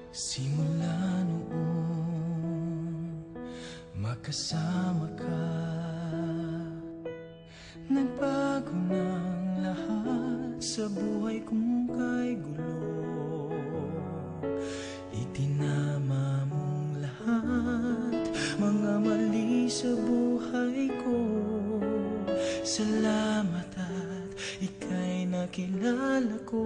Simula noong makasama ka, nagbago ng lahat sa buhay kong kay gulo. Itinama mong lahat, mga mali sa buhay ko. Salamat at ika'y nakilala ko.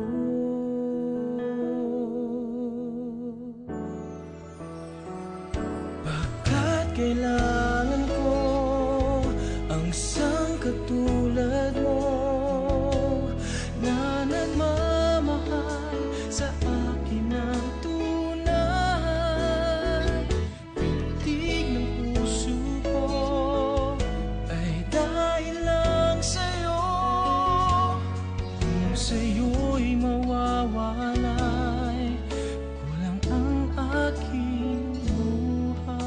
Kailangan ko ang isang katulad mo na nagmamahal sa akin ng tunay. Pintig ng puso ko ay dahil lang sa'yo. Kung sa'yo'y mawawalay, kulang ang aking buhay.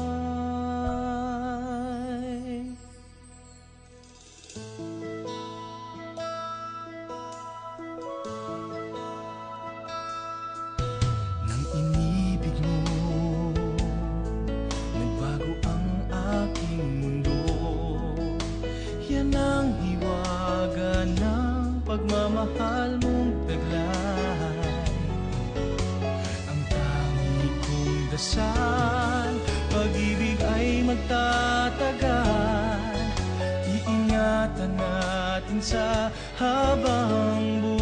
Nang inibig mo, nagbago ang aking mundo. Yan ang hiwaga ng pagmamahal mong taglay. Ang tangi kong dasal, pag-ibig ay magtatagal. Iingatan natin sa habang buhay.